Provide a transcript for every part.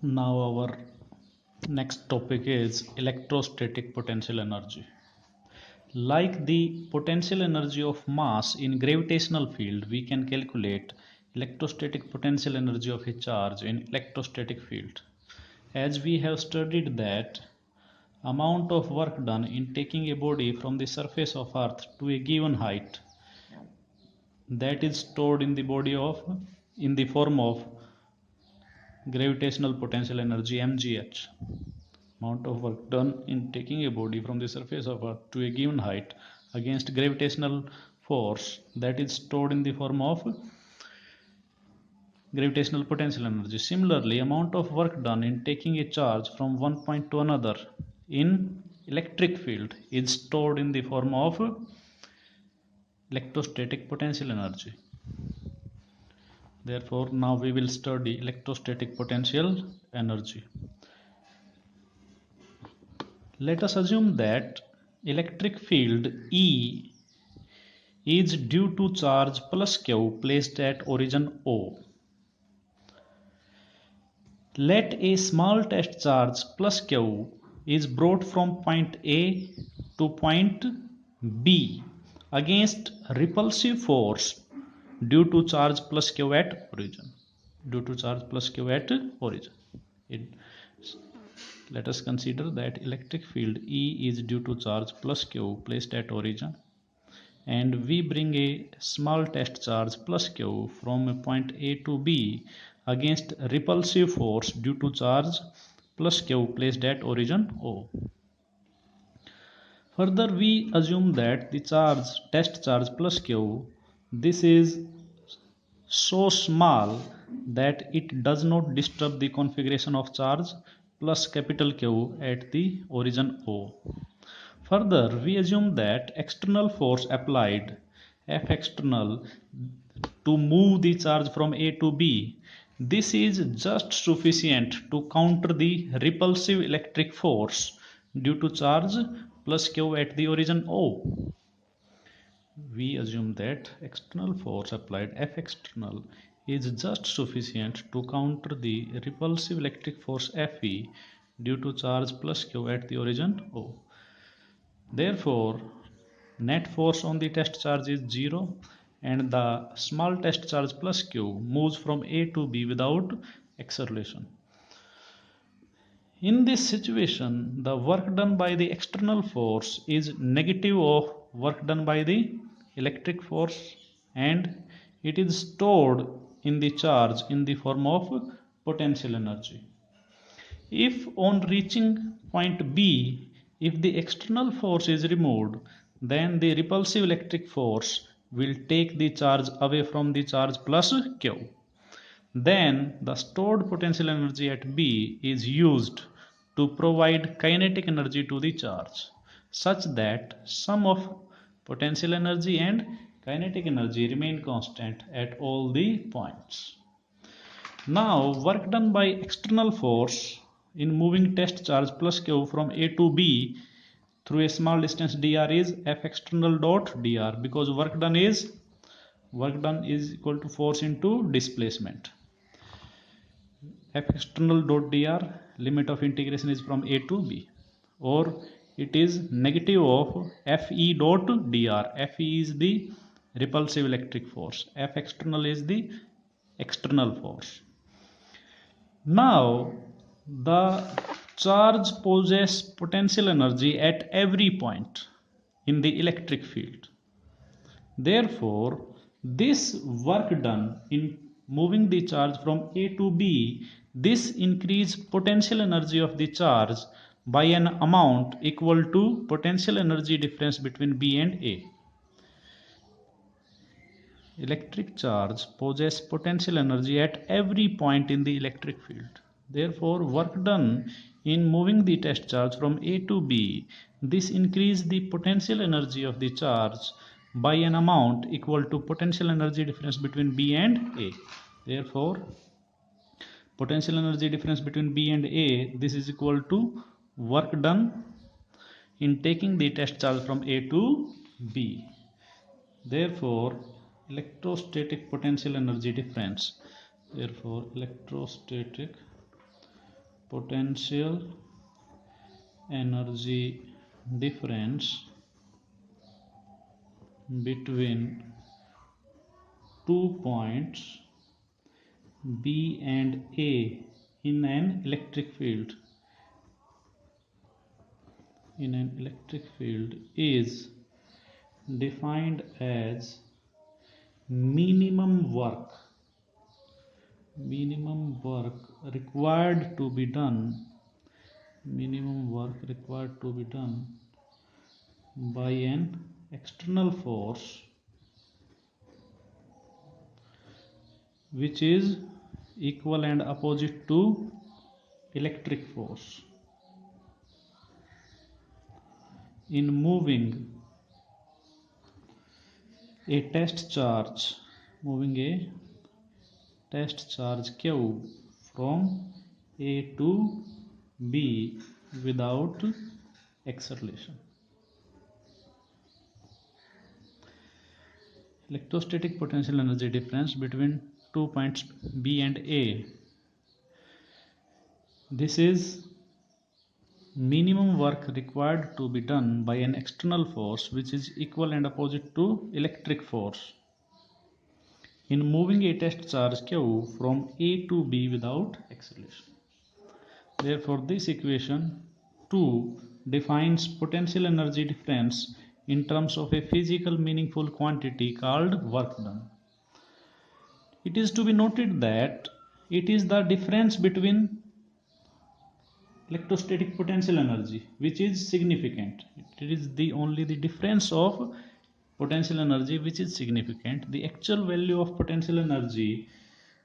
Now our next topic is electrostatic potential energy. Like the potential energy of mass in gravitational field, we can calculate electrostatic potential energy of a charge in electrostatic field. As we have studied that amount of work done in taking a body from the surface of earth to a given height, that is stored in the in the form of gravitational potential energy, mgh. Amount of work done in taking a body from the surface of earth to a given height against gravitational force, that is stored in the form of gravitational potential energy. Similarly, amount of work done in taking a charge from one point to another in electric field is stored in the form of electrostatic potential energy. Therefore, now we will study electrostatic potential energy. Let us assume that electric field E is due to charge plus Q placed at origin O. Let a small test charge plus Q is brought from point A to point B against repulsive force due to charge plus Q at origin. Let us consider that electric field E is due to charge plus Q placed at origin, and we bring a small test charge plus Q from point A to B against repulsive force due to charge plus Q placed at origin O. Further, we assume that the test charge plus Q, this is so small that it does not disturb the configuration of charge plus capital Q at the origin O. Further, we assume that external force applied, F external, to move the charge from A to B, this is just sufficient to counter the repulsive electric force due to charge plus Q at the origin O. We assume that external force applied, F external, is just sufficient to counter the repulsive electric force Fe due to charge plus Q at the origin O. Therefore, net force on the test charge is 0 and the small test charge plus Q moves from A to B without acceleration. In this situation, the work done by the external force is negative of work done by the electric force, and it is stored in the charge in the form of potential energy. If on reaching point B, if the external force is removed, then the repulsive electric force will take the charge away from the charge plus Q. Then the stored potential energy at B is used to provide kinetic energy to the charge, such that sum of potential energy and kinetic energy remain constant at all the points. Now, work done by external force in moving test charge plus Q from A to B through a small distance dr is F external dot dr, because work done is equal to force into displacement. F external dot dr, limit of integration is from A to B, or it is negative of Fe dot dr. Fe is the repulsive electric force, F external is the external force. Now, the charge possesses potential energy at every point in the electric field. Therefore, this work done in moving the charge from A to B, this increases potential energy of the charge by an amount equal to potential energy difference between B and A. Electric charge possesses potential energy at every point in the electric field. Therefore, work done in moving the test charge from A to B, this increases the potential energy of the charge by an amount equal to potential energy difference between B and A. Therefore, potential energy difference between B and A, this is equal to work done in taking the test charge from A to B. Therefore, electrostatic potential energy difference, potential energy difference between 2 points B and A in an electric field is defined as minimum work required to be done by an external force which is equal and opposite to electric force in moving a test charge Q from A to B without acceleration. Electrostatic potential energy difference between 2 points B and A. This is minimum work required to be done by an external force which is equal and opposite to electric force in moving a test charge Q from A to B without acceleration. Therefore, this equation 2 defines potential energy difference in terms of a physical meaningful quantity called work done. It is to be noted that it is the difference between electrostatic potential energy which is significant. It is only the difference of potential energy which is significant. The actual value of potential energy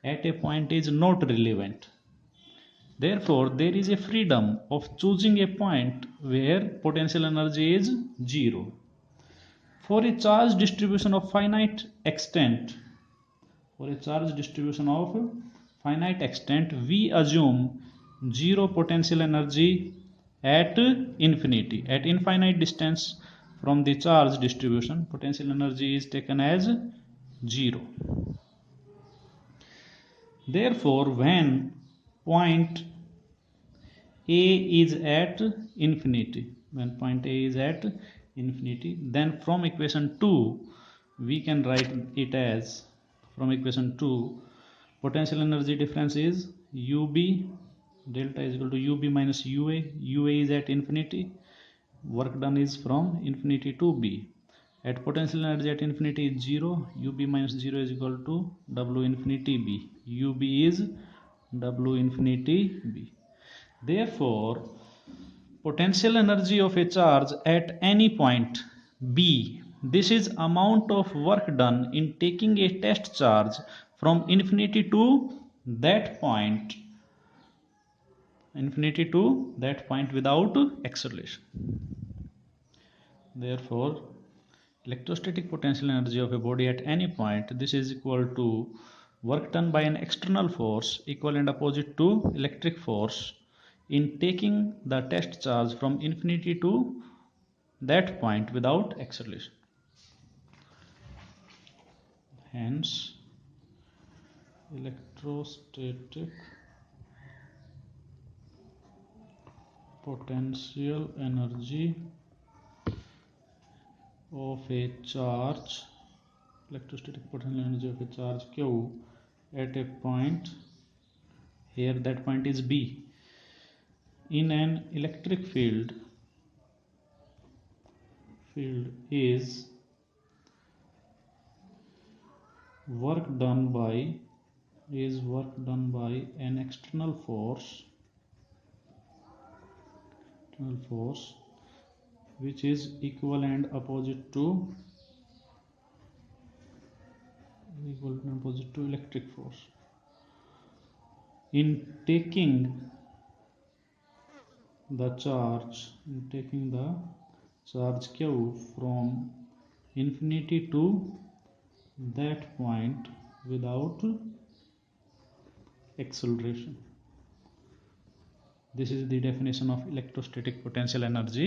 at a point is not relevant. Therefore, there is a freedom of choosing a point where potential energy is 0. For a charge distribution of finite extent, we assume 0 potential energy at infinity. At infinite distance from the charge distribution, potential energy is taken as 0. Therefore, when point A is at infinity, then from equation 2 we can write it as, potential energy difference is UB, delta is equal to UB minus UA. UA is at infinity, work done is from infinity to B. At potential energy at infinity is 0, UB minus 0 is equal to W infinity B. UB is W infinity B. Therefore, potential energy of a charge at any point B, this is amount of work done in taking a test charge from infinity to that point without acceleration. Therefore, electrostatic potential energy of a body at any point, this is equal to work done by an external force equal and opposite to electric force in taking the test charge from infinity to that point without acceleration. Hence, electrostatic potential energy of a charge, Q at a point, here that point is B, in an electric field is work done by an external force which is equal and opposite to electric force in taking the charge Q from infinity to that point without acceleration. This is the definition of electrostatic potential energy.